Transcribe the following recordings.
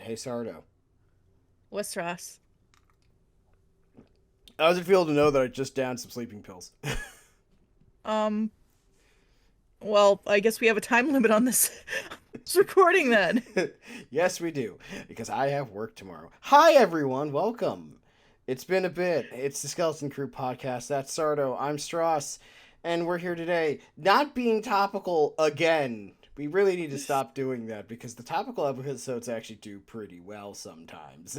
Hey Sardo. What's Ross? How does it feel to know that I just downed some sleeping pills? Um, well, I guess we have a time limit on this, this recording then. Yes, we do, because I have work tomorrow. Hi everyone, welcome. It's been a bit. It's the Skeleton Crew podcast. That's Sardo. I'm Stross, and we're here today, not being topical again. We really need to stop doing that because the topical episodes actually do pretty well sometimes.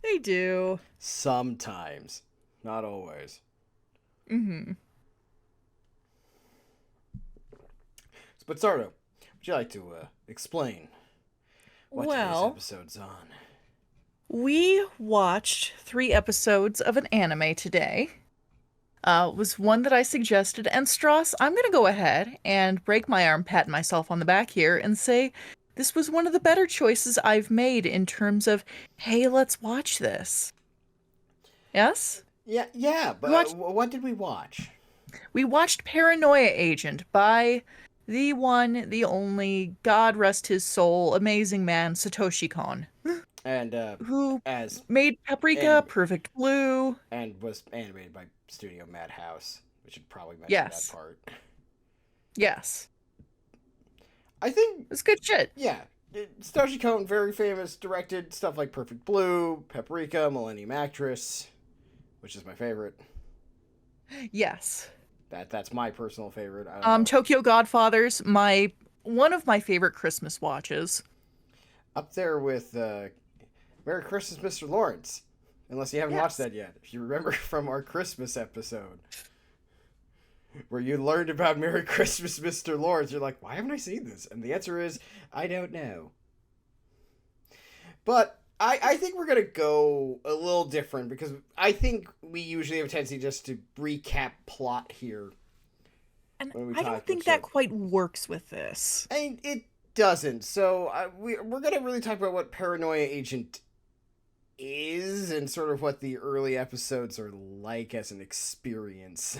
They do. Sometimes, not always. Mm-hmm. But Sardo, would you like to explain what today's Well, episode's on? we watched 3 episodes of an anime today. It was one that I suggested, and Strauss, I'm gonna go ahead and break my arm, pat myself on the back here, and say this was one of the better choices I've made in terms of, hey, let's watch this. Yes? Yeah, but We watched what did we watch? we watched Paranoia Agent by the one, the only, God rest his soul, amazing man, Satoshi Kon, And who as made Paprika, anim- Perfect Blue. and was animated by Studio Madhouse. We should probably mention that Yes. part. Yes. I think, It's good shit. yeah, Satoshi Kon, very famous, directed stuff like Perfect Blue, Paprika, Millennium Actress, which is my favorite. Yes. That's my personal favorite. I don't know. Tokyo Godfathers, one of my favorite Christmas watches. Up there with Merry Christmas, Mr. Lawrence. Unless you haven't watched Yes. that yet. If you remember from our Christmas episode, where you learned about Merry Christmas, Mr. Lawrence, you're like, why haven't I seen this? And the answer is, I don't know. But I think we're going to go a little different because I think we usually have a tendency just to recap plot here. And When we I talk don't think that episode. quite works with this. And it doesn't. So we're going to really talk about what Paranoia Agent is and sort of what the early episodes are like as an experience.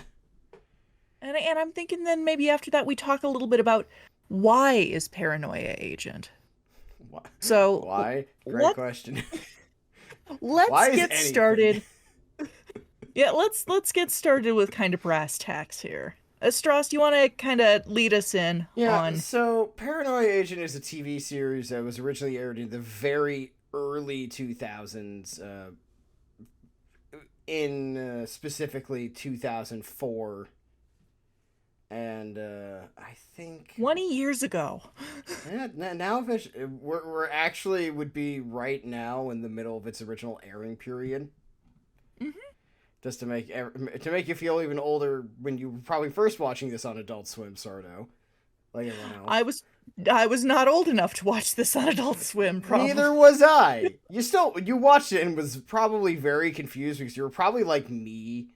And I'm thinking then maybe after that we talk a little bit about why is Paranoia Agent. Why? So Why? Great let, question. let's Why is get anything? started. Yeah, let's get started with kind of brass tacks here. Strauss, do you want to kind of lead us in Yeah, on? so Paranoia Agent is a TV series that was originally aired in the very early 2000s, in specifically 2004. And I think 20 years ago. now we're actually would be right now in the middle of its original airing period. Mhm. Just to make you feel even older when you were probably first watching this on Adult Swim, Sardo, like everyone else. I was not old enough to watch this on Adult Swim, probably. Neither was I. You watched it and was probably very confused because you were probably like me,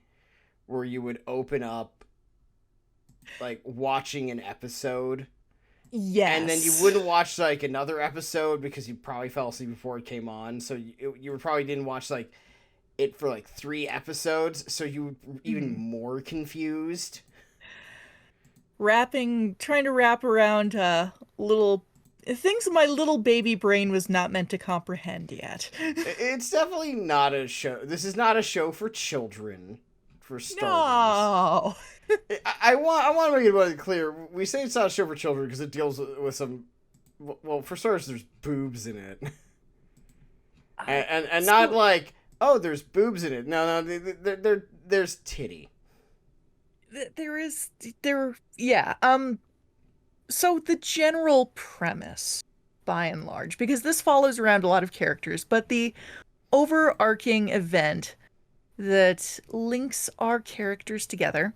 where you would open up like watching an episode. Yes. And then you wouldn't watch like another episode because you probably fell asleep before it came on. So you probably didn't watch like it for like 3 episodes. So you were even more confused. Trying to wrap around little things my little baby brain was not meant to comprehend yet. It's definitely not a show. This is not a show for children. For starters. No. I want to make it really clear. We say it's not a show for children because it deals with some. Well, for starters, there's boobs in it, and not like, oh, there's boobs in it. No, there's titty. Yeah. So the general premise, by and large, because this follows around a lot of characters, but the overarching event that links our characters together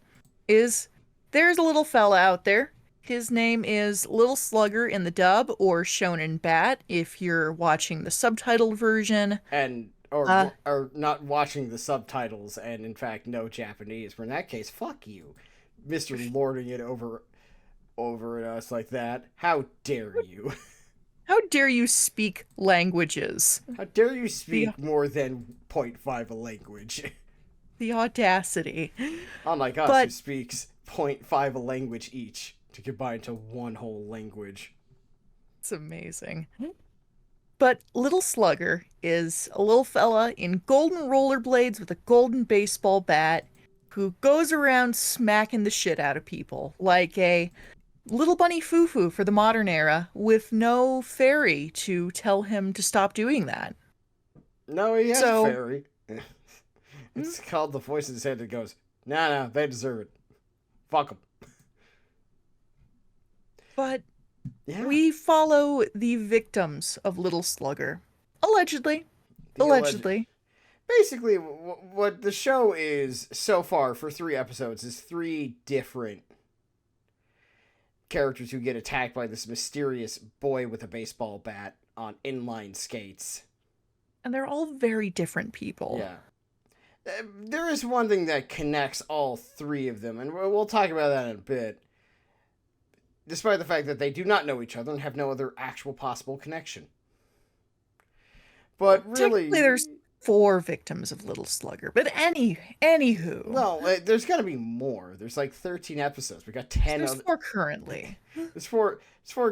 is there's a little fella out there. His name is Little Slugger in the dub, or Shonen Bat if you're watching the subtitled version. And or not watching the subtitles and in fact no Japanese. For in that case, fuck you, Mister lording it over at us like that. How dare you? How dare you speak languages? How dare you speak more than 0.5 a language? The audacity. Unlike us, who But speaks 0.5 a language each to combine to one whole language. it's amazing. But Little Slugger is a little fella in golden rollerblades with a golden baseball bat who goes around smacking the shit out of people like a little bunny foo-foo for the modern era with no fairy to tell him to stop doing that. No, he has a So, fairy. mm, It's called the voice in his head that goes, nah, they deserve it. Fuck them. but Yeah. we follow the victims of Little Slugger. Allegedly. The alleged. Allegedly. Basically, what the show is so far for 3 episodes is 3 different characters who get attacked by this mysterious boy with a baseball bat on inline skates. And they're all very different people. Yeah. There is one thing that connects all 3 of them, and we'll talk about that in a bit. Despite the fact that they do not know each other and have no other actual possible connection. But really, Technically, there's 4 victims of Little Slugger, but anywho. well, there's got to be more. There's like 13 episodes. We got 10 There's other. 4 currently. It's four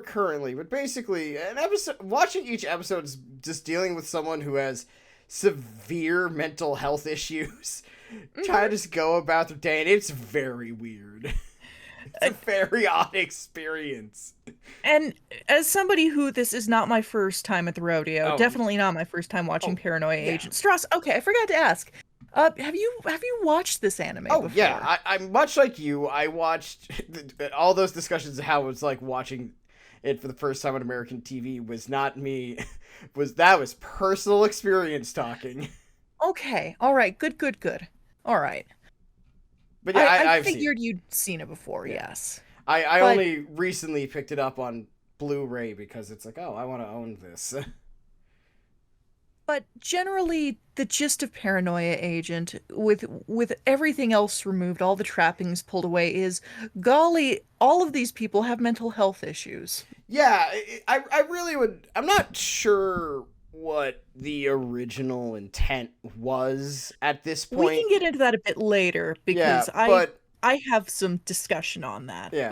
currently, but basically, an episode. Watching each episode is just dealing with someone who has severe mental health issues, trying to just go about their day, and it's very weird. It's a very odd experience. And as somebody who this is not my first time at the rodeo, Oh. definitely not my first time watching Paranoia yeah. Agent Stross. Okay, I forgot to ask. Have you watched this anime before? Yeah, I'm much like you. I watched all those discussions of how it was like watching it for the first time on American TV. Was not me. That was personal experience talking. Okay, all right, good. All right. But yeah, I I've figured seen it. you'd seen it before, yes. I But- only recently picked it up on Blu-ray because it's like, oh, I want to own this. But generally, the gist of Paranoia Agent, with everything else removed, all the trappings pulled away, is golly, all of these people have mental health issues. Yeah, I really would. I'm not sure what the original intent was at this point. We can get into that a bit later because but I have some discussion on that. Yeah.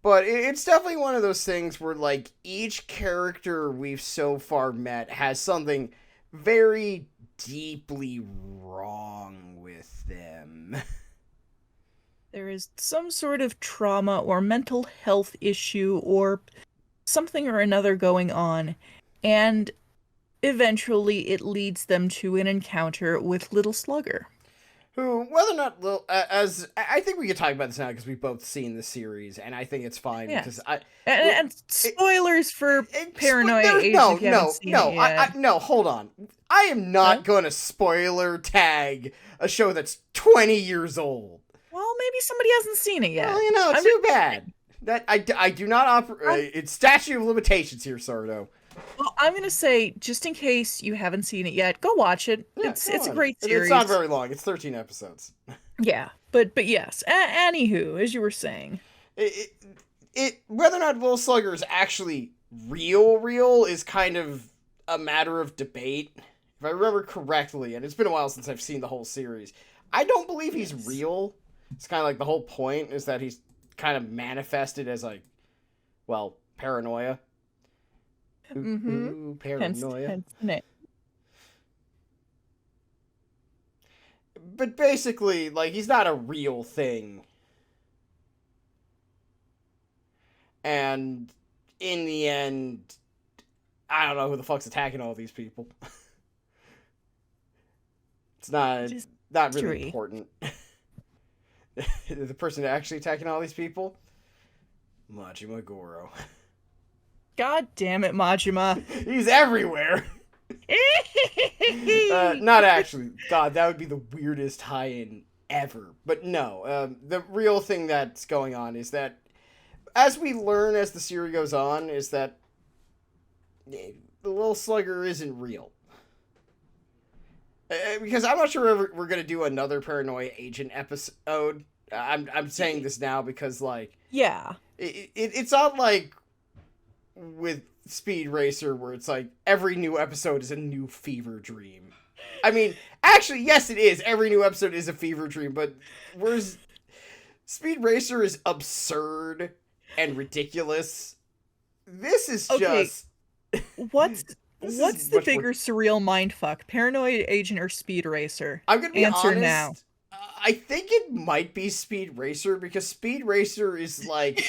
But it's definitely one of those things where like each character we've so far met has something very deeply wrong with them. there is some sort of trauma or mental health issue or something or another going on, and eventually it leads them to an encounter with Little Slugger. Who, whether or not, as I think we could talk about this now because we've both seen the series, and I think it's fine Yes. because And spoilers for Paranoia there's- Agent no, if you haven't no, seen no, it yet. no, hold on. I am not Huh? going to spoiler tag a show that's 20 years old. Well, maybe somebody hasn't seen it yet. Well, I'm too bad. That I do not operate. It's statute of limitations here, Sardo. Well, I'm gonna say, just in case you haven't seen it yet, go watch it. Yeah, it's come a on. great series. It's not very long. It's 13 episodes. Yeah, but yes. Anywho, as you were saying, It whether or not Little Slugger is actually real is kind of a matter of debate. If I remember correctly, and it's been a while since I've seen the whole series, I don't believe he's Yes. real. It's kind of like the whole point is that he's kind of manifested as like, well, paranoia. Ooh, paranoia. hence the name. But basically, like, he's not a real thing. And in the end, I don't know who the fuck's attacking all these people. It's not really mystery. important. The person actually attacking all these people? Majima Goro. God damn it, Majima. He's everywhere! Not actually. God, that would be the weirdest tie-in ever. But no, the real thing that's going on is that as we learn as the series goes on, is that the Little Slugger isn't real. Because I'm not sure we're going to do another Paranoia Agent episode. I'm saying this now because, like... Yeah. It's not like with Speed Racer where it's like every new episode is a new fever dream. I mean, actually, yes, it is. Every new episode is a fever dream, but whereas Speed Racer is absurd and ridiculous, this is Okay. just... This is What's the much more. bigger surreal mindfuck, Paranoid Agent or Speed Racer? I'm gonna be Answer now. honest. I think it might be Speed Racer because Speed Racer is like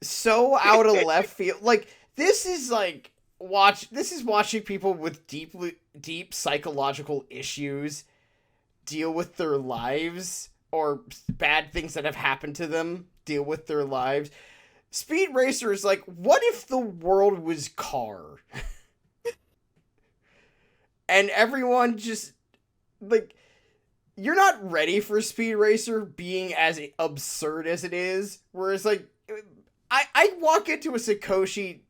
so out of left field. Like this is like this is watching people with deep psychological issues deal with their lives or bad things that have happened to them deal with their lives. Speed Racer is like, what if the world was car? And everyone just like you're not ready for Speed Racer being as absurd as it is. Whereas like I'd walk into a Sakoshi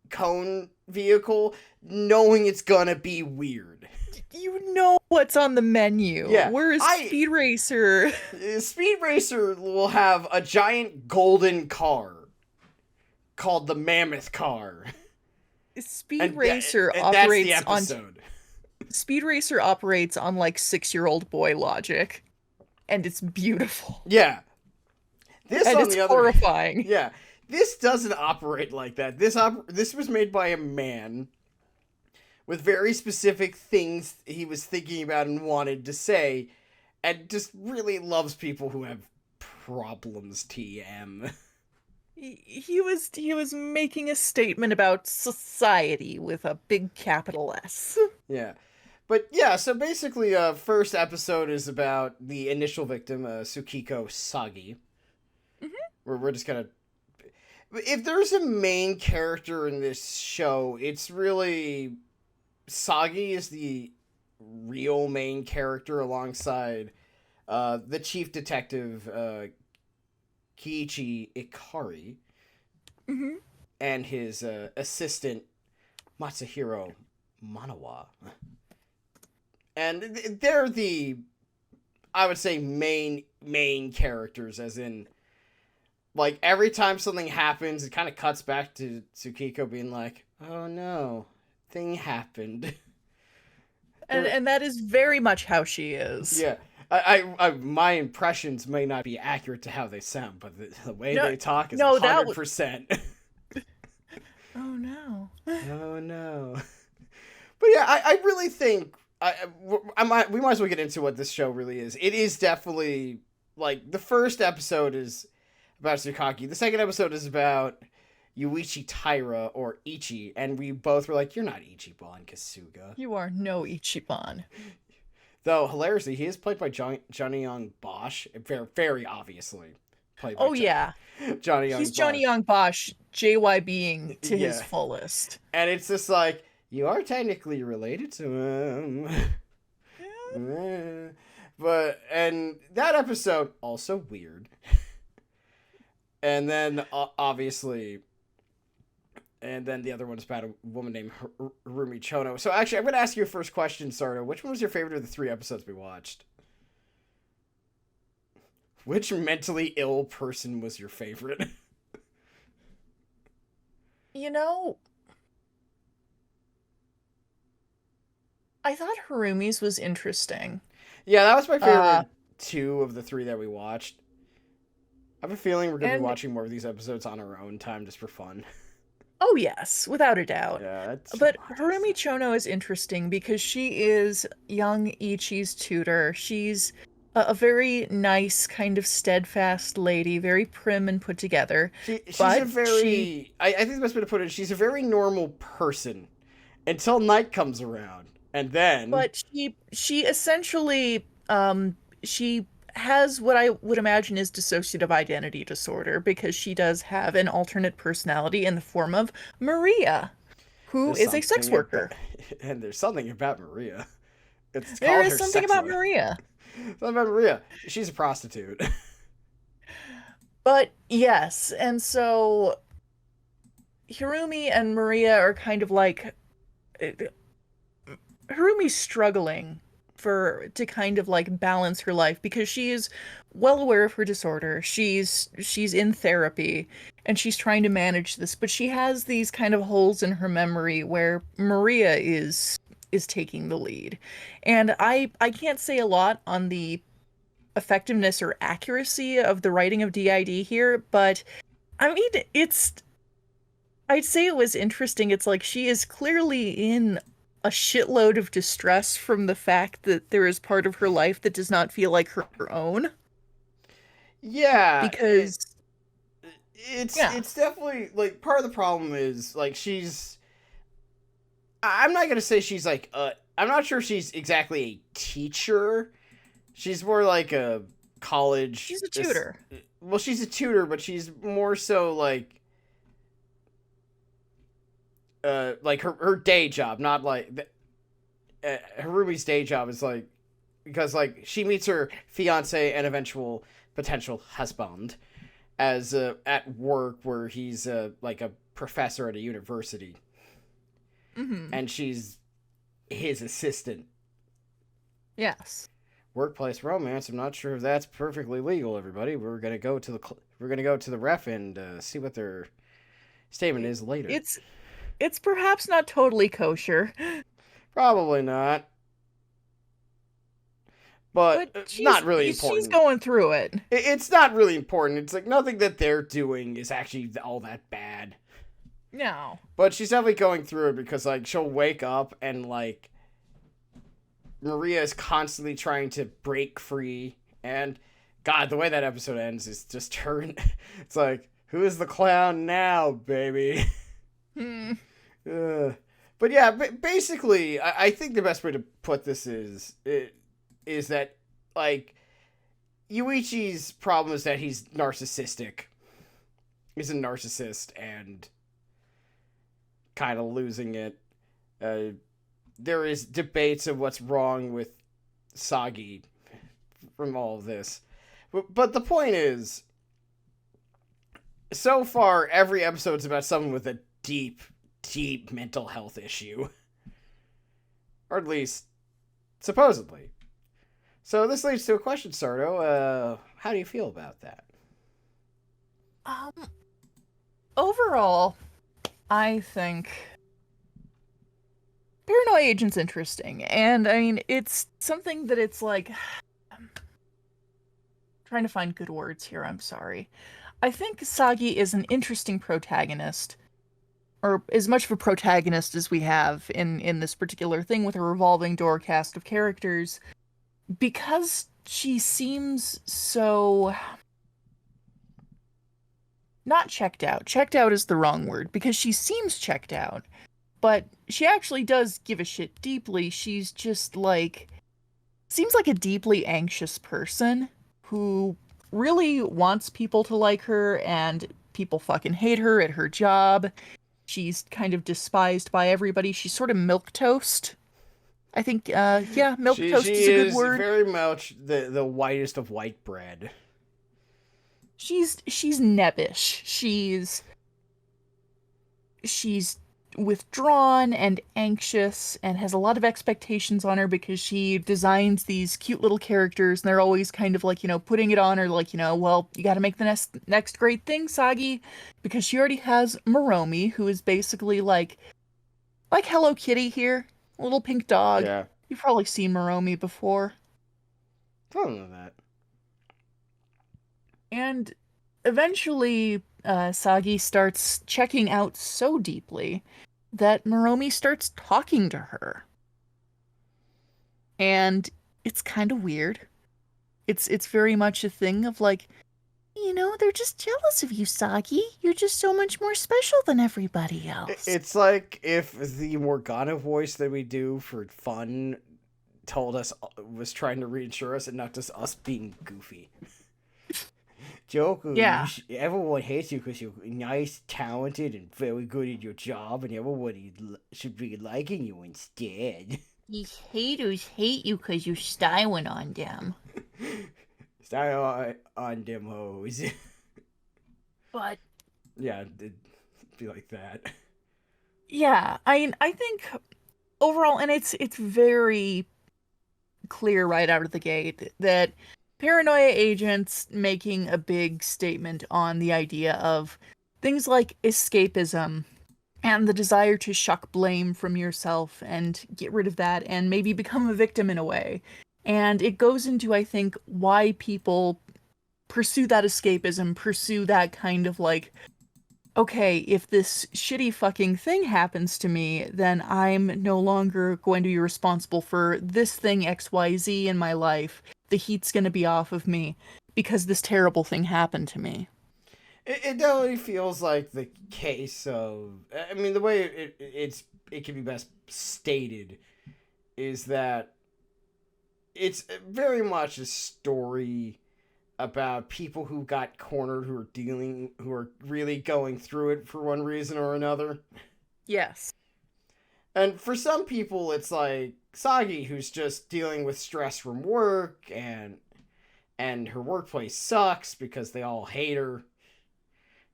cone vehicle knowing it's gonna be weird. You know what's on the menu. Yeah, Whereas Speed Racer... Speed Racer will have a giant golden car called the Mammoth Car. Speed Racer operates that's the episode. Speed Racer operates on like 6-year-old boy logic, and it's beautiful. Yeah, this and on it's the other, horrifying. Yeah, this doesn't operate like that. This was made by a man with very specific things he was thinking about and wanted to say, and just really loves people who have problems. TM. He was making a statement about society with a big capital S. Yeah. But yeah, so basically, first episode is about the initial victim, Tsukiko Sagi. Mm-hmm. We're just gonna. If there's a main character in this show, it's really Sagi is the real main character alongside the chief detective Kiichi Ikari, mm-hmm. and his assistant Matsuhiro Manawa. And they're the, I would say, main characters, as in, like, every time something happens, it kind of cuts back to Tsukiko being like, oh no, thing happened. And that is very much how she is. Yeah. I my impressions may not be accurate to how they sound, but the way they talk is 100%. Oh no. Oh no. But yeah, I really think we might as well get into what this show really is. It is definitely, like, the first episode is about Tsukaki. The second episode is about Yuichi Taira, or Ichi, and we both were like, you're not Ichiban Kasuga. You are no Ichiban. Though, hilariously, he is played by Johnny Young Bosch, very, very obviously. Played by Johnny Young He's Bosch. Johnny Young Bosch, JYBing to his fullest. And it's just like, you are technically related to him. Yeah. But, and that episode, also weird. And then, obviously, and then the other one is about a woman named Harumi Chono. So actually, I'm going to ask you a first question, Sardo. Which one was your favorite of the 3 episodes we watched? Which mentally ill person was your favorite? You know, I thought Harumi's was interesting. Yeah, that was my favorite 2 of the 3 that we watched. I have a feeling we're going to be watching more of these episodes on our own time just for fun. Oh, yes, without a doubt. Yeah, but Harumi Chono is interesting because she is young Ichi's tutor. She's a very nice, kind of steadfast lady, very prim and put together. She's a very... I think the best way to put it is she's a very normal person until night comes around. And then... But she essentially... she has what I would imagine is dissociative identity disorder, because she does have an alternate personality in the form of Maria, who is a sex worker. And there's something about Maria. There is something about Maria. Something about Maria. She's a prostitute. But yes, and so Hirumi and Maria are kind of like... Hirumi's struggling to kind of like balance her life, because she is well aware of her disorder. She's in therapy and she's trying to manage this, but she has these kind of holes in her memory where Maria is taking the lead. And I can't say a lot on the effectiveness or accuracy of the writing of DID here, but I mean, I'd say it was interesting. It's like she is clearly in a shitload of distress from the fact that there is part of her life that does not feel like her own. Yeah, Because, yeah, it's definitely like part of the problem is like she's. I'm not gonna say she's like I'm not sure she's exactly a teacher. She's more like a college. she's a tutor. Well, she's a tutor, but she's more so like her day job, not like Harumi's day job is like because like she meets her fiance and eventual potential husband as at work where he's like a professor at a university Mm-hmm. and she's his assistant. Yes. Workplace romance. I'm not sure if that's perfectly legal. Everybody, we're gonna go to the ref and see what their statement is later. It's perhaps not totally kosher, Probably not, but but not really she's important. going through it. It's not really important. It's like nothing that they're doing is actually all that bad. No. But she's definitely going through it because like she'll wake up and like Maria is constantly trying to break free, and God, the way that episode ends is just her. It's like, who is the clown now, baby? Hmm. But yeah, basically, I think the best way to put this is that like Yuichi's problem is that he's narcissistic. He's a narcissist and kind of losing it. There is debates of what's wrong with Sagi from all of this. But the point is, so far, every episode's about someone with a deep, deep mental health issue. Or at least, supposedly. So this leads to a question, Sardo. How do you feel about that? Um, Overall, I think Paranoia Agent's interesting, and I mean, it's something that it's like, trying to find good words here, I'm sorry. I think Sagi is an interesting protagonist, or as much of a protagonist as we have in this particular thing with a revolving door cast of characters, because she seems so not checked out. Checked out is the wrong word, because she seems checked out, but she actually does give a shit deeply. She's just like, seems like a deeply anxious person who really wants people to like her, and people fucking hate her at her job. She's kind of despised by everybody. She's sort of milquetoast. I think, yeah, milquetoast is a good word. Very much the whitest of white bread. She's nebbish. She's withdrawn and anxious and has a lot of expectations on her because she designs these cute little characters and they're always kind of like, putting it on her like, well, you got to make the next great thing, Sagi, because she already has Moromi, who is basically like Hello Kitty here, a little pink dog. Yeah. You've probably seen Moromi before. I don't know that. And eventually, Sagi starts checking out so deeply that Moromi starts talking to her. And it's kind of weird. It's very much a thing of like, they're just jealous of you, Sagi. You're just so much more special than everybody else. It's like if the Morgana voice that we do for fun was trying to reassure us and not just us being goofy. Joker, Yeah. Everyone hates you because you're nice, talented, and very good at your job, and everybody should be liking you instead. These haters hate you because you're styling on them. Style on them hoes. But yeah, it'd be like that. yeah, I think overall, and it's very clear right out of the gate that Paranoia Agent's making a big statement on the idea of things like escapism and the desire to shuck blame from yourself and get rid of that and maybe become a victim in a way. And it goes into, I think, why people pursue that escapism, pursue that kind of like okay, if this shitty fucking thing happens to me, then I'm no longer going to be responsible for this thing XYZ in my life. The heat's going to be off of me because this terrible thing happened to me. It definitely feels like the case of. I mean, the way it can be best stated is that it's very much a story about people who got cornered, who are really going through it for one reason or another. Yes. And for some people, it's like Sagi, who's just dealing with stress from work, and her workplace sucks because they all hate her,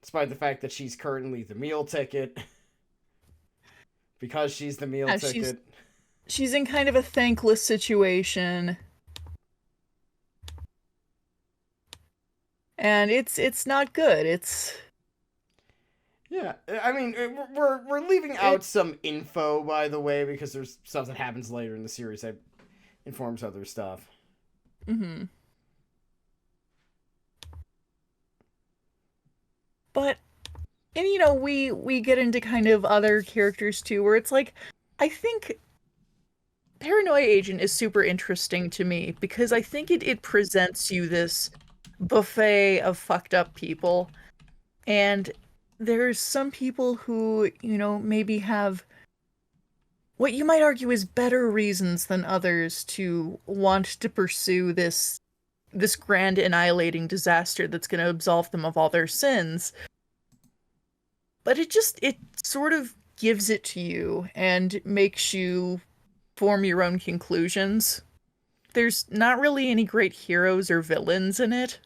despite the fact that she's currently the meal ticket. Because she's the meal Yeah, ticket. she's in kind of a thankless situation. And it's not good. Yeah, I mean, we're leaving It out some info, by the way, because there's stuff that happens later in the series that informs other stuff. mhm. But and we get into kind of other characters too where it's like I think Paranoia Agent is super interesting to me because I think it presents you this buffet of fucked up people. And there's some people who, maybe have what you might argue is better reasons than others to want to pursue this grand annihilating disaster that's going to absolve them of all their sins. But it sort of gives it to you and makes you form your own conclusions. There's not really any great heroes or villains in it.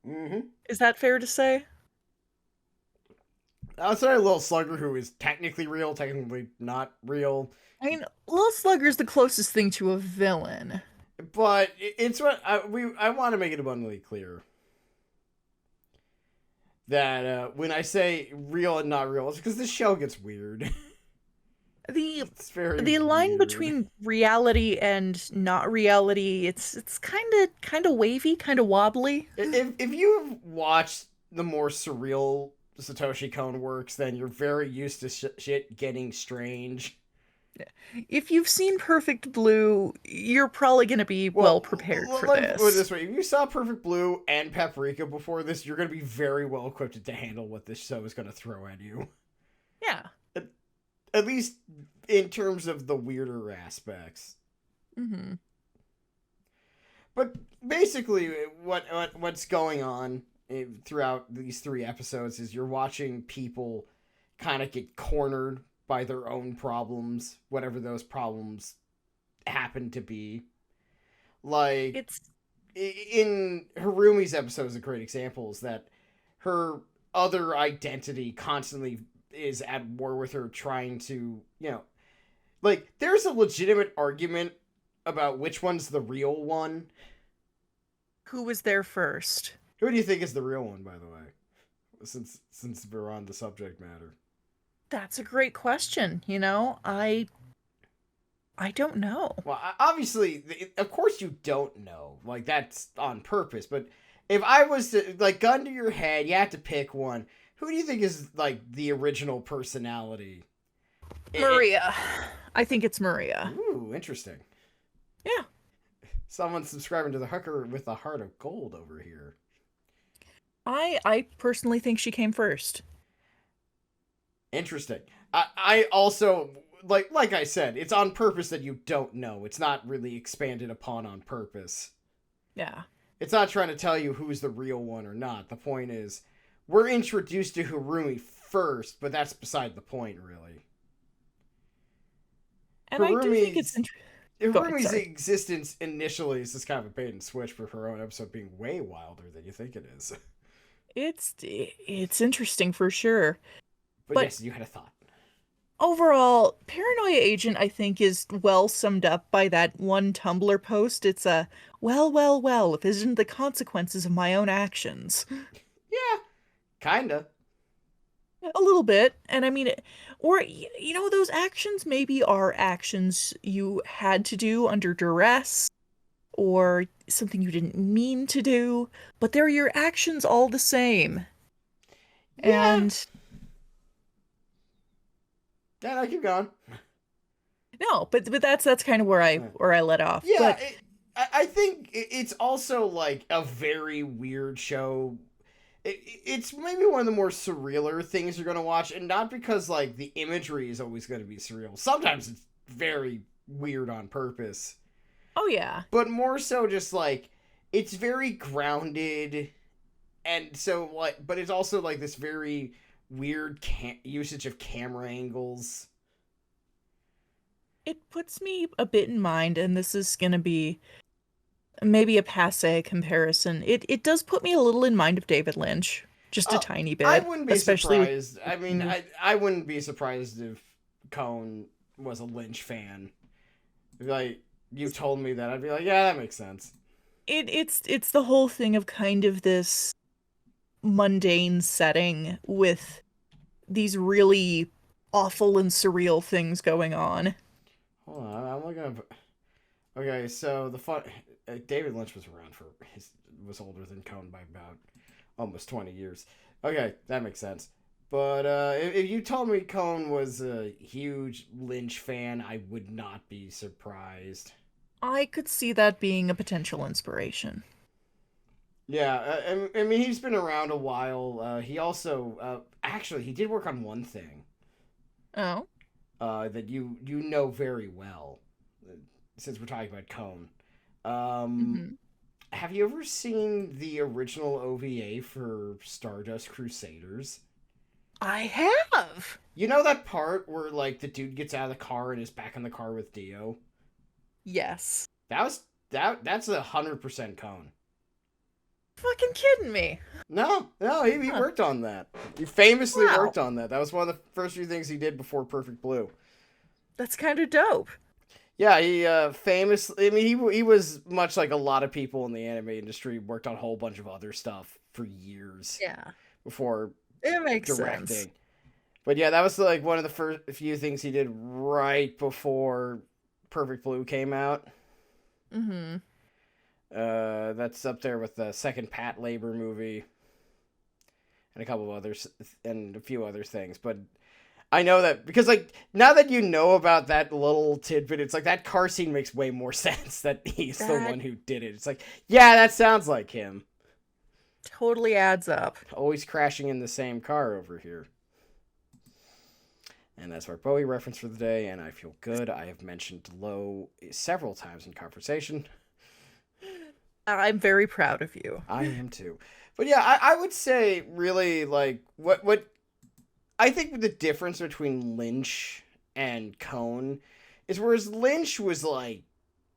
Mm-hmm. Is that fair to say? Outside a little slugger who is technically real, technically not real, I mean, Little Slugger's the closest thing to a villain. but it's what I want to make it abundantly clear that when I say real and not real, it's because this show gets weird. The It's very the line weird. between reality and not reality, it's kind of wavy, kind of wobbly. If you've watched the more surreal Satoshi Kon works, then you're very used to shit getting strange. If you've seen Perfect Blue, you're probably going to be well Well, prepared for let me put it this. this way: if you saw Perfect Blue and Paprika before this, you're going to be very well equipped to handle what this show is going to throw at you. Yeah. At, at least in terms of the weirder aspects. Hmm. But basically, what's going on throughout these three episodes is you're watching people kind of get cornered by their own problems, whatever those problems happen to be. Like It's in Harumi's episode is a great example is that her other identity constantly is at war with her, trying to, like, there's a legitimate argument about which one's the real one. who was there first. Who do you think is the real one, by the way? Since we're on the subject matter. That's a great question, I don't know. Well, obviously, of course you don't know. Like, that's on purpose. But if I was to, like, gun to your head, you have to pick one. Who do you think is, like, the original personality? Maria. I think it's Maria. Ooh, interesting. Yeah. Someone subscribing to the hooker with a heart of gold over here. I personally think she came first. Interesting. I also like I said, it's on purpose that you don't know. It's not really expanded upon on purpose. Yeah. It's not trying to tell you who's the real one or not. The point is, we're introduced to Harumi first, but that's beside the point, really. And I do think it's Harumi's Go ahead, Harumi's sorry. existence initially is just kind of a bait and switch for her own episode being way wilder than you think it is. It's interesting for sure. But But yes, you had a thought. overall, Paranoia Agent I think is well summed up by that one Tumblr post. It's a well, if it isn't the consequences of my own actions. Yeah, kinda. A little bit. And I mean, or, those actions maybe are actions you had to do under duress or something you didn't mean to do, but they're your actions all the same. Yeah. And Yeah, I keep going. no, but that's kind of where I let off. Yeah, But I think it's also like a very weird show. It's maybe one of the more surrealer things you're going to watch, and not because like the imagery is always going to be surreal. Sometimes it's very weird on purpose, oh yeah, but more so just like it's very grounded, and so like, but it's also like this very weird usage of camera angles. it puts me a bit in mind, and this is gonna be maybe a passe comparison. It does put me a little in mind of David Lynch, just a Uh, tiny I bit, wouldn't be especially with surprised. I mean, move. I wouldn't be surprised if Cohn was a Lynch fan. Like you told me that, I'd be like, yeah, that makes sense. It's the whole thing of kind of this mundane setting with these really awful and surreal things going on. Hold on, I'm looking up. Okay, so the fun. David Lynch was around for his was older than Cohn by about almost 20 years. Okay, that makes sense. But if you told me Cohn was a huge Lynch fan, I would not be surprised. I could see that being a potential inspiration. Yeah, I mean he's been around a while. He also actually he did work on one thing Oh. that you know very well, since we're talking about Cohn. Hmm. Have you ever seen the original OVA for Stardust Crusaders? I have. You know that part where like the dude gets out of the car and is back in the car with Dio? Yes. That's 100% Cohn. Fucking kidding me. No, he Huh. worked on that. He famously Wow. worked on that. That was one of the first few things he did before Perfect Blue. That's kind of dope. Yeah, he famously. I mean, he was much like a lot of people in the anime industry. Worked on a whole bunch of other stuff for years Yeah. before It makes sense. directing. But yeah, that was like one of the first few things he did right before Perfect Blue came out. Hmm. That's up there with the second Pat Labor movie and a couple of others and a few other things. But I know that because like now that you know about that little tidbit, it's like that car scene makes way more sense that he's the That one who did it. It's like, yeah, that sounds like him. totally adds up. Always crashing in the same car over here. And that's our Bowie reference for the day, and I feel good. I have mentioned Low several times in conversation. I'm very proud of you. I am too. But yeah, I would say really like what I think the difference between Lynch and Cohn is whereas Lynch was like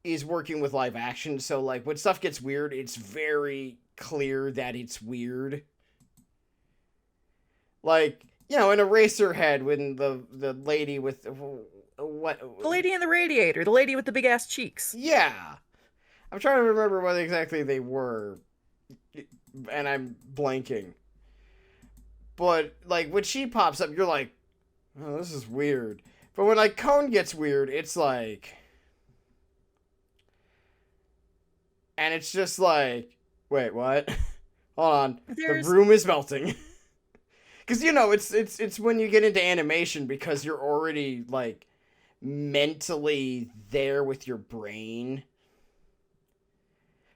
is working with live action, so like when stuff gets weird, it's very clear that it's weird. Like, you know, in Eraserhead when the lady with what The lady in the radiator, the lady with the big ass cheeks. yeah. I'm trying to remember what exactly they were and I'm blanking. But like when she pops up, you're like, oh, this is weird. But when like Cone gets weird, it's like, and it's just like, wait, what? Hold on, the There's room is melting. Because you know it's when you get into animation because you're already like mentally there with your brain.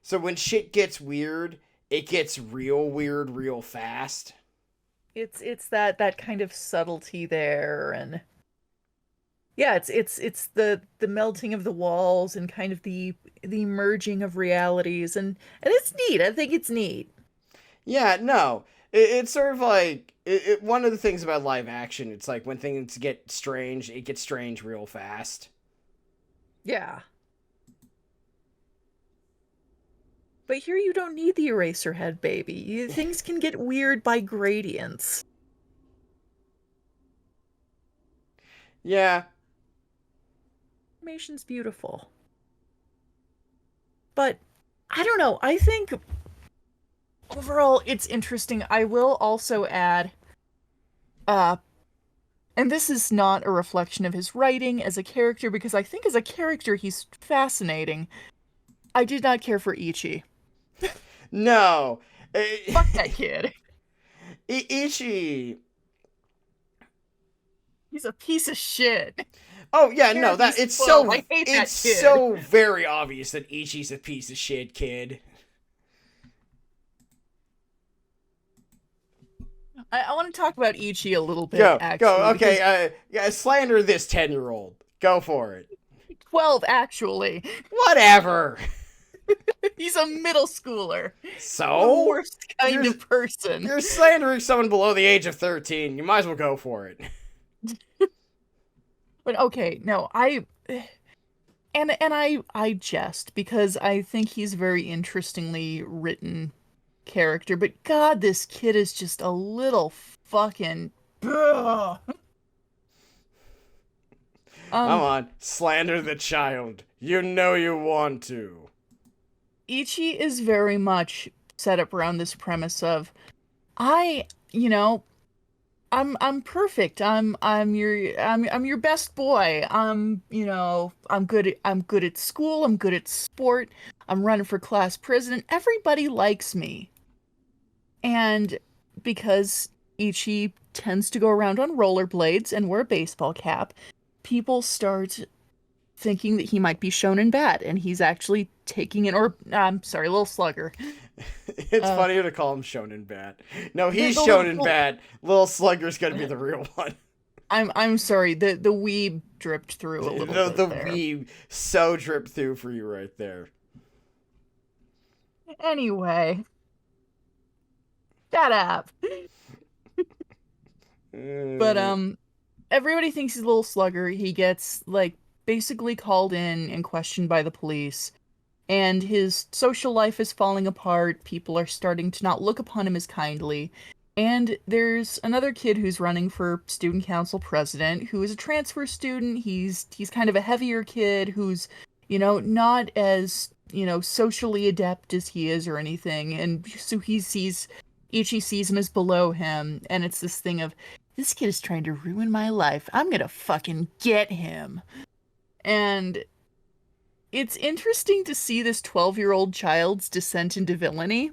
So when shit gets weird, it gets real weird real fast. it's that kind of subtlety there, and yeah, it's the melting of the walls and kind of the merging of realities, and it's neat. I think it's neat. Yeah, no. It's sort of like one of the things about live action. It's like when things get strange, it gets strange real fast. Yeah. But here you don't need the eraser head, baby. Things can get weird by gradients. Yeah, Animation's beautiful. But I don't know. I think overall it's interesting. I will also add uh and this is not a reflection of his writing as a character because I think as a character he's fascinating. I did not care for Ichi. no. Fuck that kid. Ichi. He's a piece of shit. Oh yeah, no, Apparently that he's 12. I hate that it's kid. so very obvious that Ichi's a piece of shit kid. I want to talk about Ichi a little bit, Go. actually, because Okay, yeah, slander this 10-year-old. Go for it. 12, actually. Whatever. He's a middle schooler. The So worst kind of person. you're slandering someone below the age of 13. You might as well go for it. But okay, no, I jest because I think he's a very interestingly written character, but God, this kid is just a little fucking. Ugh. Come on, slander the child. You know you want to. Ichi is very much set up around this premise of I, you know, I'm perfect. I'm your best boy. I'm good at school. I'm good at sport. I'm running for class president. Everybody likes me. And because Ichi tends to go around on rollerblades and wear a baseball cap, people start thinking that he might be shonen bad, and he's actually taking it. Or I'm sorry, little slugger. It's funnier to call him Shonen Bad. No, he's the Shonen little- Bad. Little Slugger's gonna be the real one. I'm sorry. The weeb dripped through a little bit The there. weeb so dripped through for you right there. Anyway, shut up. But everybody thinks he's a little slugger. He gets like basically called in and questioned by the police, and his social life is falling apart. People are starting to not look upon him as kindly. And there's another kid who's running for student council president who is a transfer student. He's kind of a heavier kid who's, not as, socially adept as he is or anything. And so Ichi sees him as below him, and it's this thing of, this kid is trying to ruin my life. I'm gonna fucking get him. And it's interesting to see this 12-year-old child's descent into villainy.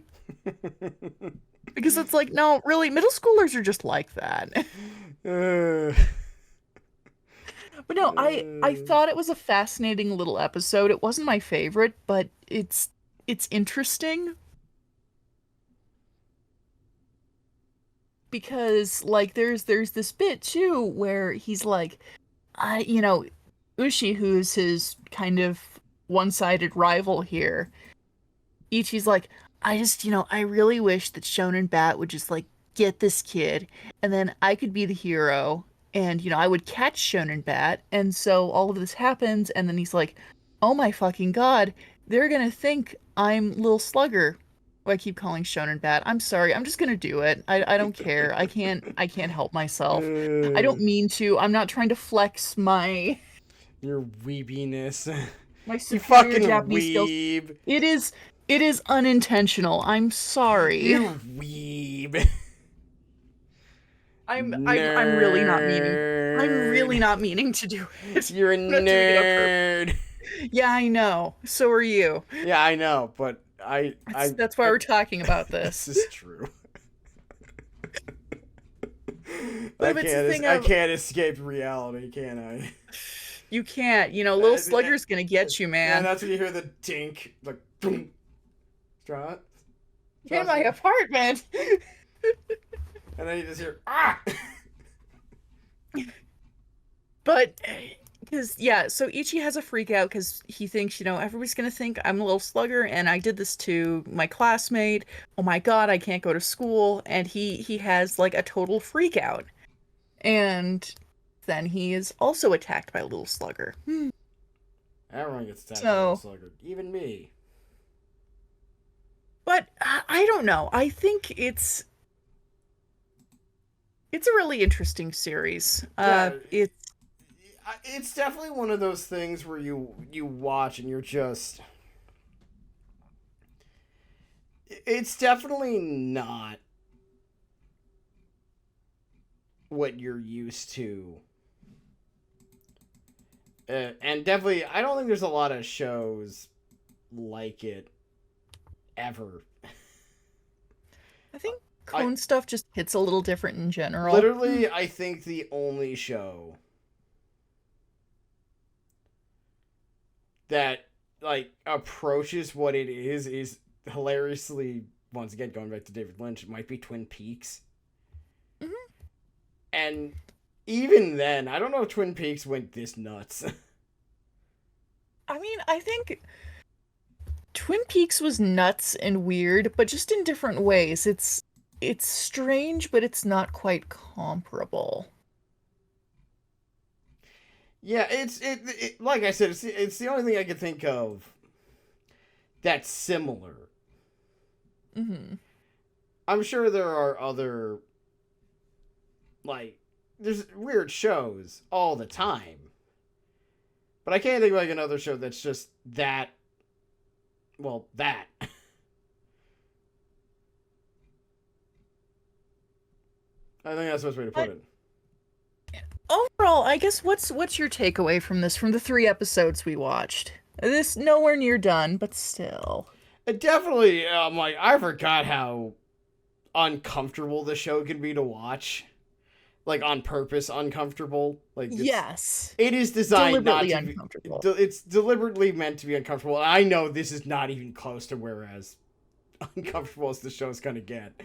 Because it's like, no, really, middle schoolers are just like that. But no, I thought it was a fascinating little episode. It wasn't my favorite, but it's interesting. Because like there's this bit too where he's like, Ushi, who's his kind of one-sided rival here, Ichi's like, I really wish that Shonen Bat would just like get this kid, and then I could be the hero, and I would catch Shonen Bat. And so all of this happens, and then he's like, oh my fucking god, they're gonna think I'm Lil Slugger, who I keep calling Shonen Bat. I'm sorry, I'm just gonna do it. I don't care. I can't help myself. I don't mean to. I'm not trying to flex my your weebiness. My you superior fucking Japanese weeb. skills. It is unintentional. I'm sorry. You weeb. I'm really not meaning. I'm really not meaning to do it. You're a nerd. Yeah, I know. So are you. Yeah, I know, but that's why we're talking about this. This is true. But I can't escape reality, can I? You can't. Little Slugger's gonna get you, man. And that's when you hear the dink, like, boom. Strut. In my apartment. And then you just hear, ah! But, so Ichi has a freak out because he thinks, everybody's gonna think I'm a little slugger, and I did this to my classmate. Oh my god, I can't go to school. And he has like a total freak out. And then he is also attacked by Little Slugger. Everyone gets attacked by Little Slugger, even me. But I don't know. I think it's a really interesting series. It's definitely one of those things where you watch and you're just. It's definitely not what you're used to. And definitely, I don't think there's a lot of shows like it ever. I think Cone stuff just hits a little different in general. Literally, I think the only show that like approaches what it is hilariously, once again going back to David Lynch, it might be Twin Peaks. Mm-hmm. And even then, I don't know if Twin Peaks went this nuts. I mean, I think Twin Peaks was nuts and weird, but just in different ways. It's strange, but it's not quite comparable. Yeah, it like I said, it's the only thing I can think of that's similar. Mm-hmm. I'm sure there are other, like, there's weird shows all the time, but I can't think of like another show that's just that. Well, that. I think that's the best way to put it. Overall, I guess what's your takeaway from this, from the 3 episodes we watched? This nowhere near done, but still. It definitely, I'm like, I forgot how uncomfortable the show can be to watch. Like, on purpose uncomfortable. Like, Yes. it is designed not Deliberately to uncomfortable. be... It's deliberately meant to be uncomfortable. And I know this is not even close to whereas uncomfortable as the show's gonna get.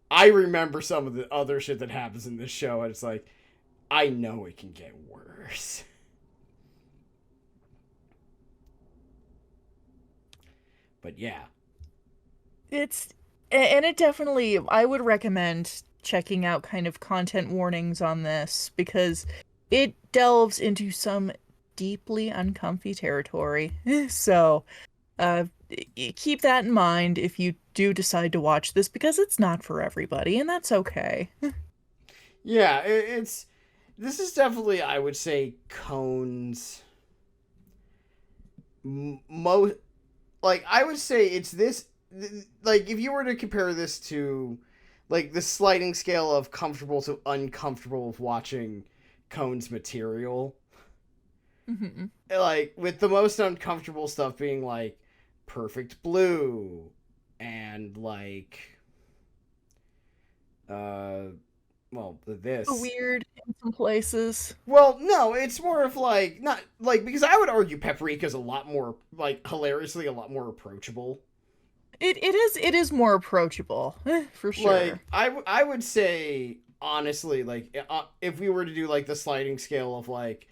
I remember some of the other shit that happens in this show, and it's like, I know it can get worse. But yeah. It definitely, I would recommend checking out kind of content warnings on this, because it delves into some deeply uncomfy territory. So, keep that in mind if you do decide to watch this, because it's not for everybody, and that's okay. Yeah, this is definitely, I would say, Cone's most, like, I would say it's this, like, if you were to compare this to, like, the sliding scale of comfortable to uncomfortable of watching Cone's material, Mm-hmm. like, with the most uncomfortable stuff being, like, Perfect Blue, and, like, well, this. Weird in some places. Well, no, it's more of like, not like, because I would argue Paprika's a lot more, like, hilariously a lot more approachable. It is more approachable, for sure. Like, I would say, honestly, like, if we were to do, like, the sliding scale of, like,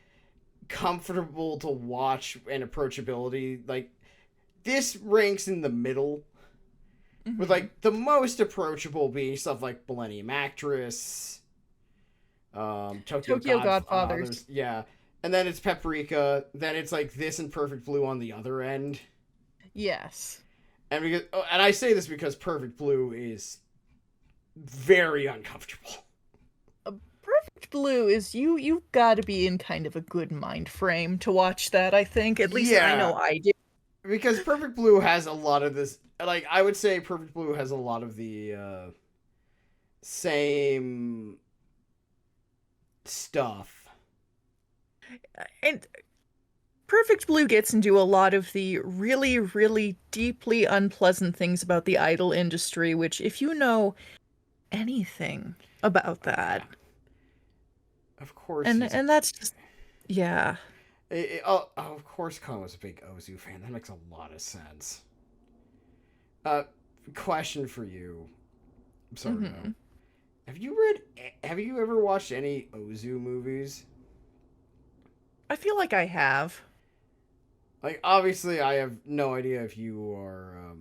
comfortable to watch and approachability, like, this ranks in the middle. Mm-hmm. With, like, the most approachable being stuff like Millennium Actress, Tokyo Godfathers. Yeah. And then it's Paprika. Then it's, like, this and Perfect Blue on the other end. Yes. And and I say this because Perfect Blue is very uncomfortable. Perfect Blue is, you've got to be in kind of a good mind frame to watch that, I think. At least I know I do. Because Perfect Blue has a lot of this, like, I would say Perfect Blue has a lot of the same stuff. And Perfect Blue gets into a lot of the really, really deeply unpleasant things about the idol industry, which, if you know anything about that, of course, and that's just, yeah. Of course, Khan was a big Ozu fan. That makes a lot of sense. Question for you, Sardo. Mm-hmm. Have you ever watched any Ozu movies? I feel like I have. Like, obviously, I have no idea if you are,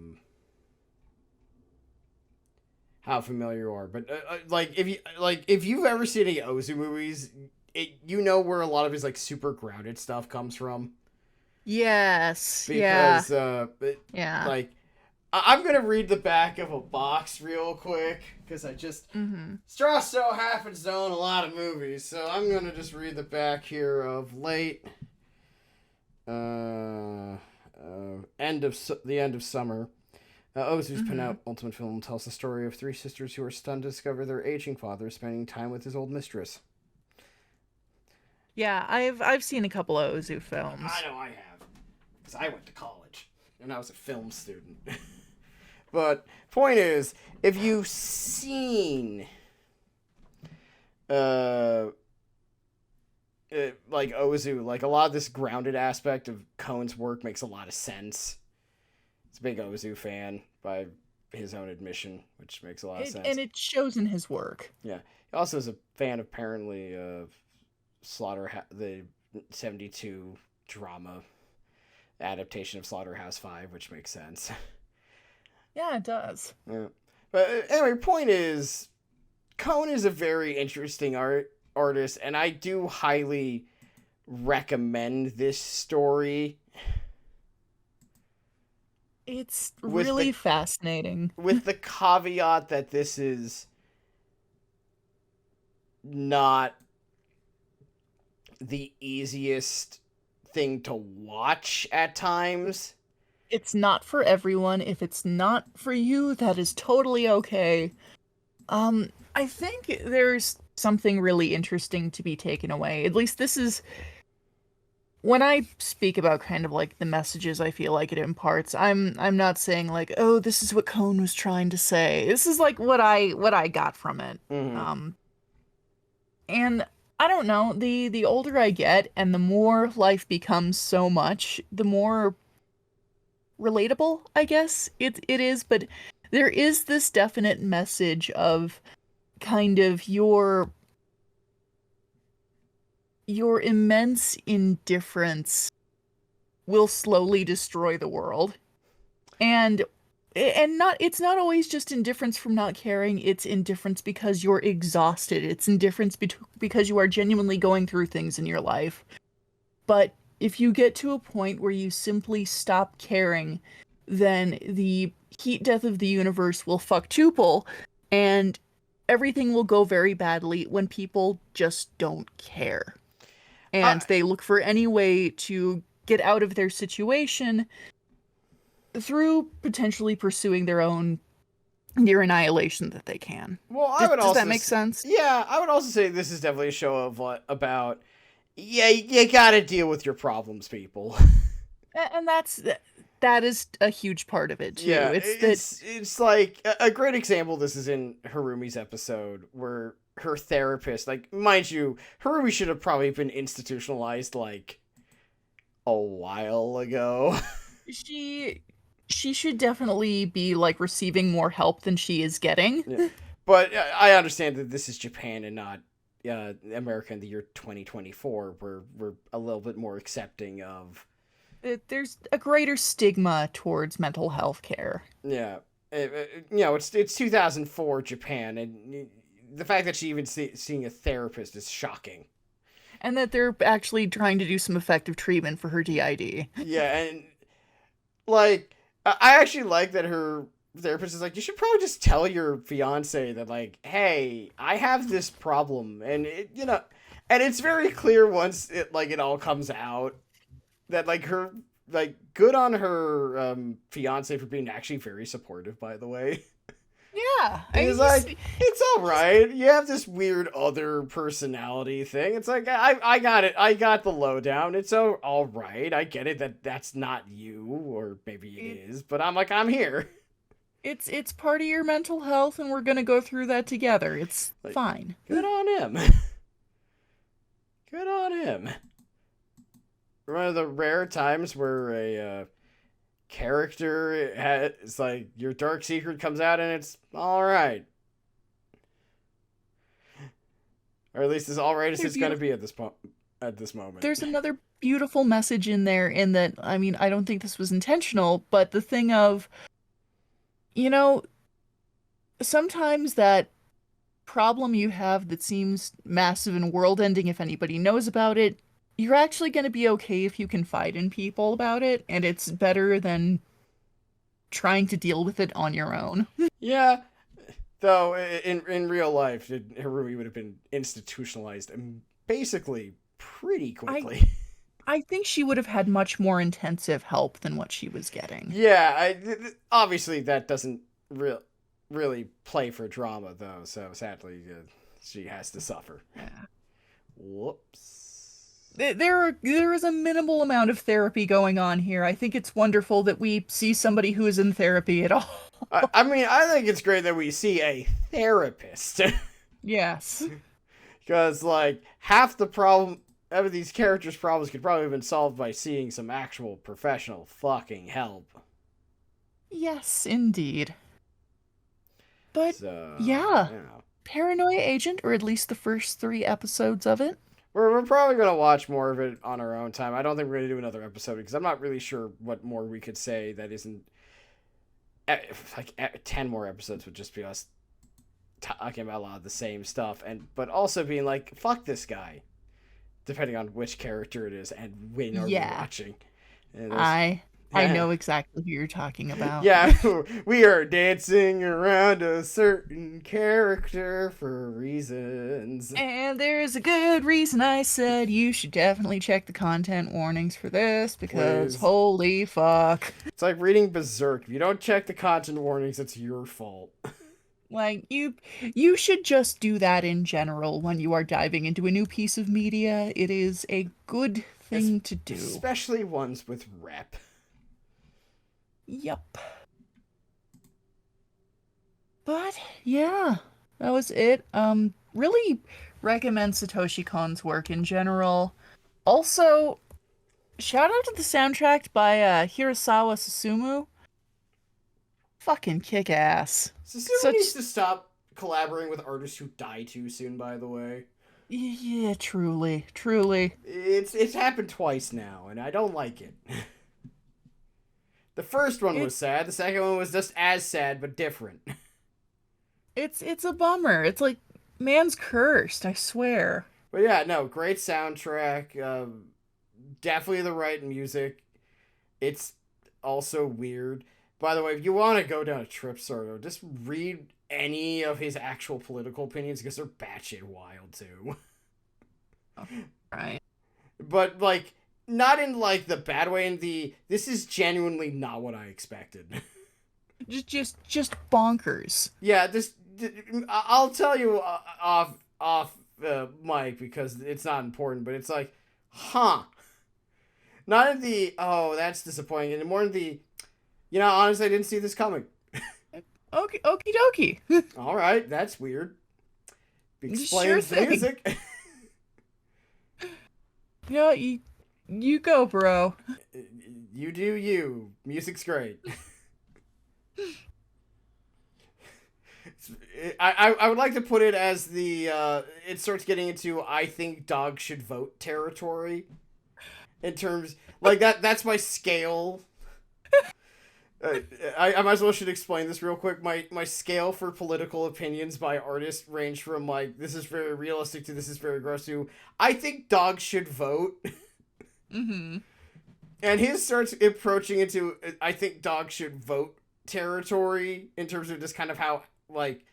how familiar you are, but, like, if you've ever seen any Ozu movies, you know where a lot of his, like, super grounded stuff comes from. Yes. Because, yeah. Like, I'm gonna read the back of a box real quick, because I just... Mm-hmm. Stross so happens to own a lot of movies, so I'm gonna just read the back here of late... the end of summer. Ozu's penultimate film tells the story of 3 sisters who are stunned to discover their aging father spending time with his old mistress. Yeah, I've seen a couple of Ozu films. I know I have, because I went to college and I was a film student. But point is, if you've seen uh like Ozu, like a lot of this grounded aspect of Cohen's work makes a lot of sense. He's a big Ozu fan by his own admission, which makes a lot of sense. And it shows in his work. Yeah, he also is a fan apparently of the '72 drama adaptation of Slaughterhouse-Five, which makes sense. Yeah, it does. Yeah. But anyway, point is, Cohen is a very interesting artist, and I do highly recommend this story. It's really fascinating. With the caveat that this is not the easiest thing to watch at times. It's not for everyone. If it's not for you, that is totally okay. I think there's something really interesting to be taken away. At least this is when I speak about kind of like the messages I feel like it imparts. I'm not saying like, oh, this is what Cohn was trying to say. This is like what I got from it. Mm-hmm. And I don't know, the older I get and the more life becomes so much, the more relatable, I guess it is, but there is this definite message of kind of your immense indifference will slowly destroy the world. And not it's not always just indifference from not caring, it's indifference because you're exhausted. It's indifference because you are genuinely going through things in your life. But if you get to a point where you simply stop caring, then the heat death of the universe will fucktuple, and everything will go very badly when people just don't care. And they look for any way to get out of their situation through potentially pursuing their own near annihilation that they can. Well, does that make sense? Yeah, I would also say this is definitely a show of about you gotta deal with your problems, people. And that is a huge part of it too. Yeah, it's like a great example. This is in Harumi's episode where her therapist, like, mind you, Harumi should have probably been institutionalized like a while ago. She should definitely be like receiving more help than she is getting. Yeah. But I understand that this is Japan and not America in the year 2024, where we're a little bit more accepting of. There's a greater stigma towards mental health care. Yeah, it's 2004 Japan, and the fact that she even seeing a therapist is shocking. And that they're actually trying to do some effective treatment for her DID. Yeah, and like I actually like that her therapist is like, you should probably just tell your fiance that, like, hey, I have this problem, and and it's very clear once it all comes out that like her, like, good on her fiance for being actually very supportive, by the way. Yeah, he's like, it's all right. You have this weird other personality thing. It's like, I got it. I got the lowdown. It's all right. I get it that that's not you, or maybe it is, but I'm here. It's part of your mental health, and we're gonna go through that together. It's like, fine. Good on him. Good on him. One of the rare times where a character it's like your dark secret comes out and it's all right, or at least as all right as it's going to be at this moment. There's another beautiful message in there, in that, I mean, I don't think this was intentional, but the thing of, sometimes that problem you have that seems massive and world-ending, if anybody knows about it, you're actually going to be okay if you confide in people about it, and it's better than trying to deal with it on your own. Yeah, though in real life, Harumi would have been institutionalized basically pretty quickly. I think she would have had much more intensive help than what she was getting. Yeah, obviously that doesn't really play for drama, though, so sadly she has to suffer. Yeah. Whoops. There is a minimal amount of therapy going on here. I think it's wonderful that we see somebody who is in therapy at all. I mean, I think it's great that we see a therapist. Yes. Because, like, half the problem of these characters' problems could probably have been solved by seeing some actual professional fucking help. Yes, indeed. But So, yeah, yeah. Paranoia Agent, or at least the first 3 episodes of it. We're probably going to watch more of it on our own time. I don't think we're going to do another episode because I'm not really sure what more we could say that isn't. Like, 10 more episodes would just be us talking about a lot of the same stuff, but also being like, fuck this guy, depending on which character it is and when are we Yeah, watching. And I know exactly who you're talking about. yeah, we are dancing around a certain character for reasons. And there's a good reason I said you should definitely check the content warnings for this because Please. holy fuck. It's like reading Berserk. If you don't check the content warnings, it's your fault. Like you should just do that in general when you are diving into a new piece of media. It is a good thing to do. Especially ones with rep. Yup. But yeah, that was it. Really recommend Satoshi Kon's work in general. Also, shout out to the soundtrack by Hirasawa Susumu. Fucking kick ass. Susumu needs to stop collaborating with artists who die too soon, by the way. Yeah, truly, truly. It's happened twice now, and I don't like it. The first one was sad. The second one was just as sad, but different. It's a bummer. It's like man's cursed, I swear. But yeah, no, great soundtrack. Definitely the right music. It's also weird. By the way, if you want to go down a trip, Sardo, just read any of his actual political opinions because they're batshit wild too. Right. But like, not in like the bad way. This is genuinely not what I expected. Just bonkers. Yeah, I'll tell you off mic because it's not important. But it's like, huh? Not in the that's disappointing, and more in the, honestly, I didn't see this coming. Okay, okie dokie. All right, that's weird. Sure Explains the music. Yeah, you go, bro. You do you. Music's great. I would like to put it as it starts getting into I think dogs should vote territory. In terms like that's my scale. I might as well should explain this real quick. My scale for political opinions by artist range from like this is very realistic to this is very gross to I think dogs should vote. Mm-hmm. And his starts approaching into I think dogs should vote territory in terms of just kind of how like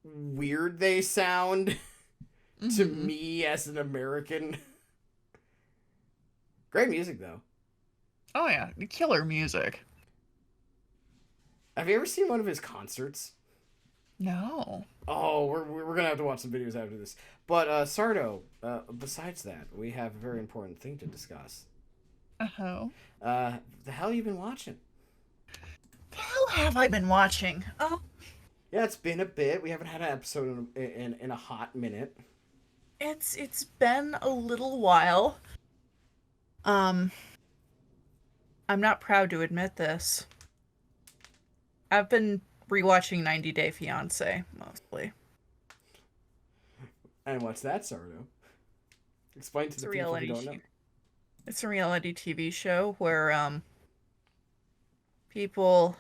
weird they sound to me as an American. Great music though. Oh yeah, killer music. Have you ever seen one of his concerts? No. Oh, we're gonna have to watch some videos after this. But Sardo, besides that, we have a very important thing to discuss. Uh-huh. The hell you been watching? The hell have I been watching? Oh, Yeah, it's been a bit. We haven't had an episode in a hot minute. it's been a little while. I'm not proud to admit this. I've been rewatching 90 Day Fiancé mostly. And what's that, Sardo? Explain to the people who don't know. It's a reality TV show where people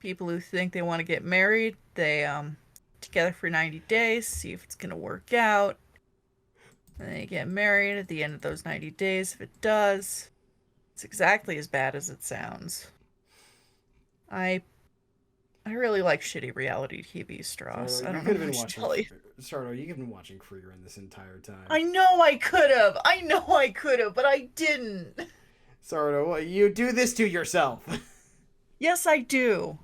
who think they want to get married, they together for 90 days, see if it's going to work out. And they get married at the end of those 90 days. If it does, it's exactly as bad as it sounds. I really like shitty reality TV, Stross. I don't know what to tell you. Sardo, you could have been watching Krieger this entire time. I know I could have, but I didn't. Sardo, you do this to yourself. Yes, I do.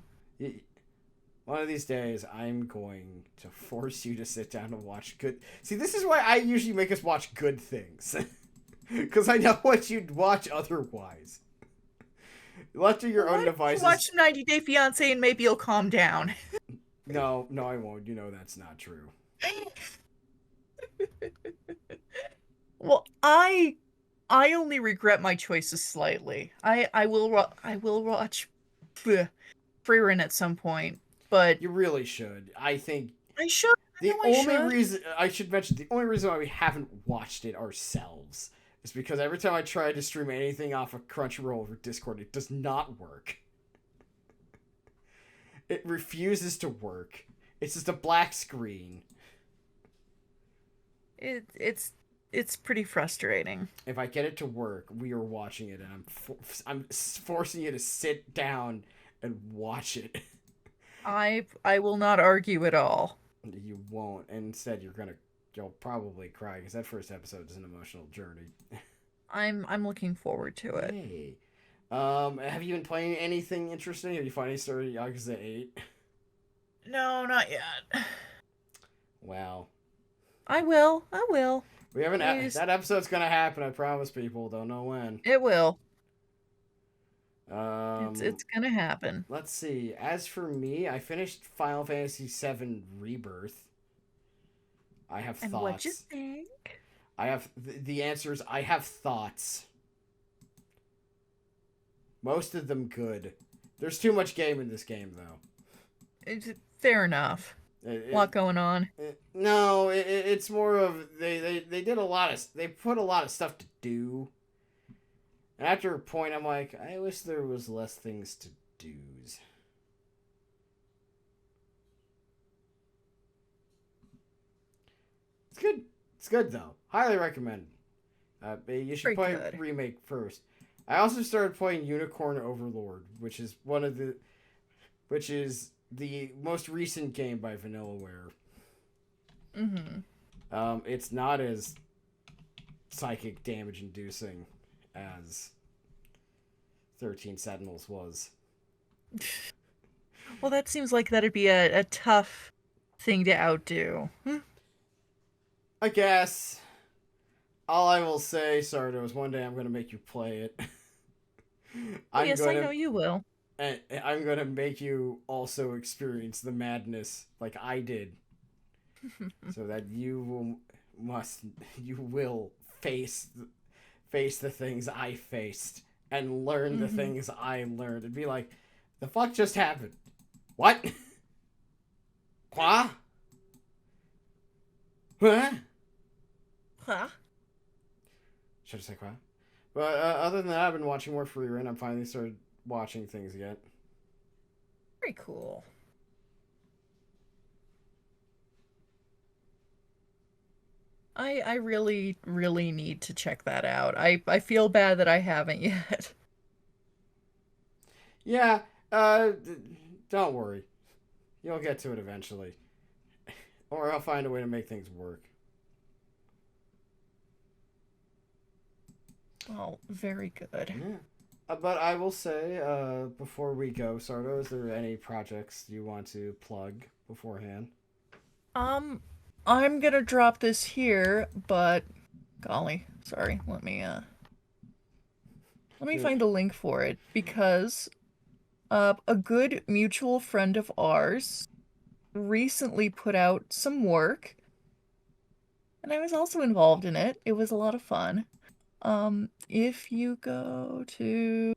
One of these days, I'm going to force you to sit down and watch good... See, this is why I usually make us watch good things. Because I know what you'd watch otherwise. Left to your Why own don't you devices. watch 90 Day Fiancé and maybe you'll calm down? No, I won't. You know that's not true. Well, I only regret my choices slightly. I will watch Free Run at some point, but You really should. I think I should. I the know I only should. reason I should mention the only reason why we haven't watched it ourselves is because every time I try to stream anything off of Crunchyroll or Discord, it does not work. It refuses to work. It's just a black screen. It's pretty frustrating. If I get it to work, we are watching it, and I'm forcing you to sit down and watch it. I will not argue at all. You won't. And instead, you'll probably cry because that first episode is an emotional journey. I'm looking forward to it. Hey, have you been playing anything interesting? Have you finally started Yakuza 8? No, not yet. Wow. I will. I will. We haven't. That episode's gonna happen. I promise people. Don't know when. It will. Um, It's gonna happen. Let's see. As for me, I finished Final Fantasy VII Rebirth. I have And thoughts. what you think? I have the answer is I have thoughts. Most of them good. There's too much game in this game though. It's fair enough. A lot going on. No, it's more of they did a lot of they put a lot of stuff to do. And after a point, I'm like, I wish there was less things to do. It's good. It's good though. Highly recommend. You should play Remake first. I also started playing Unicorn Overlord, which is the most recent game by Vanillaware. Mm-hmm. It's not as psychic damage inducing as 13 Sentinels was. Well, that seems like that'd be a tough thing to outdo. I guess. All I will say, Sardo, is one day I'm going to make you play it. Yes, I know you will. And I'm going to make you also experience the madness like I did. So that you will face the things I faced and learn the things I learned and be like, the fuck just happened? What? Quoi? Huh? Huh? Should I say quoi? But other than that, I've been watching more Free Run. I'm finally started watching things again. Very cool. I really, really need to check that out. I feel bad that I haven't yet. Yeah, don't worry. You'll get to it eventually. Or I'll find a way to make things work. Oh, very good. Yeah. But I will say, before we go, Sardo, is there any projects you want to plug beforehand? I'm gonna drop this here, but golly, sorry, let me find a link for it because a good mutual friend of ours recently put out some work and I was also involved in it. It was a lot of fun. If you go to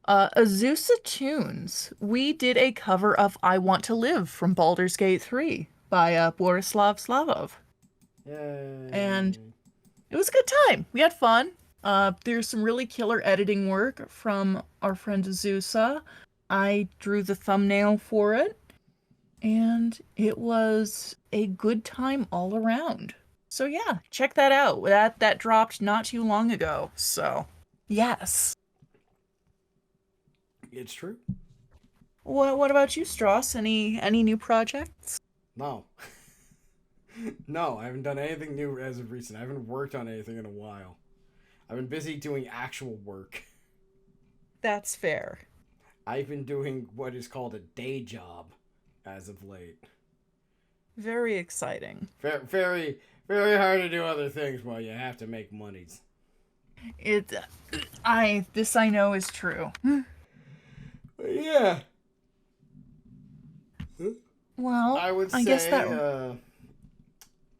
Azusa Tunes, we did a cover of I Want to Live from Baldur's Gate 3 by Borislav Slavov. Yay. And it was a good time. We had fun. There's some really killer editing work from our friend Azusa. I drew the thumbnail for it. And it was a good time all around. So yeah, check that out. That dropped not too long ago. So, yes. It's true. What about you, Stross? Any new projects? No. No, I haven't done anything new as of recent. I haven't worked on anything in a while. I've been busy doing actual work. That's fair. I've been doing what is called a day job as of late. Very exciting. Very, very hard to do other things while you have to make monies. It, this I know is true. Yeah. Well, I would I guess say, that.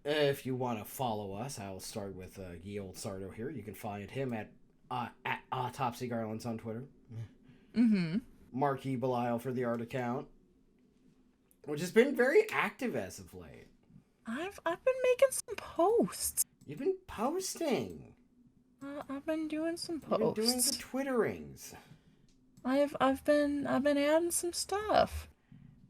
if you want to follow us, I will start with ye old Sardo here. You can find him at Autopsy Garlands on Twitter. Mm-hmm. Marquis Belial for the art account, which has been very active as of late. I've been making some posts. You've been posting. I've been doing some You've been doing the posts. Twitterings. I've been adding some stuff.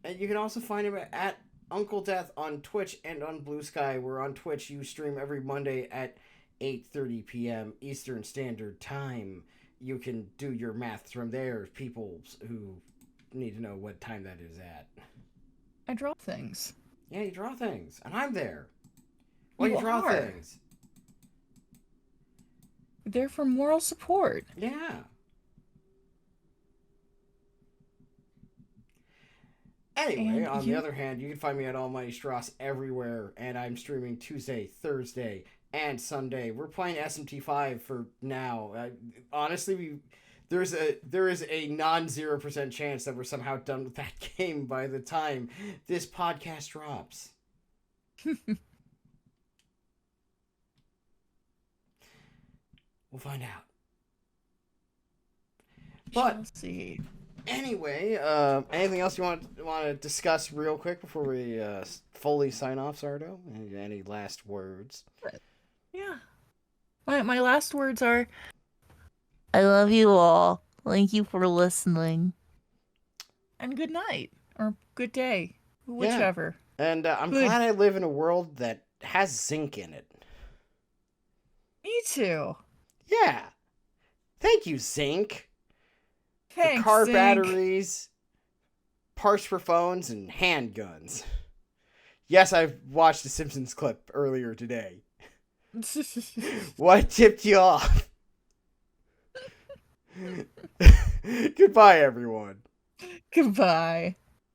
And you can also find him at Uncle Death on Twitch and on Blue Sky. Where on Twitch you stream every Monday at 8:30 p.m. Eastern Standard Time. You can do your math from there. People who need to know what time that is at. I draw things. Yeah, you draw things, and I'm there. Well, you draw are. things. They're for moral support. Yeah. Anyway, And on the other hand, you can find me at Almighty Stross everywhere, and I'm streaming Tuesday, Thursday, and Sunday. We're playing SMT5 for now. Honestly, there is a non-0% chance that we're somehow done with that game by the time this podcast drops. We'll find out. But let's see. Anyway, anything else you want to discuss real quick before we fully sign off, Sardo? Any last words? Yeah. My last words are, I love you all. Thank you for listening. And good night. Or good day. Whichever. Yeah. And I'm glad I live in a world that has zinc in it. Me too. Yeah. Thank you, zinc. Thanks, for car zinc. batteries, parts for phones, and handguns. Yes, I watched a Simpsons clip earlier today. What tipped you off? Goodbye, everyone. Goodbye.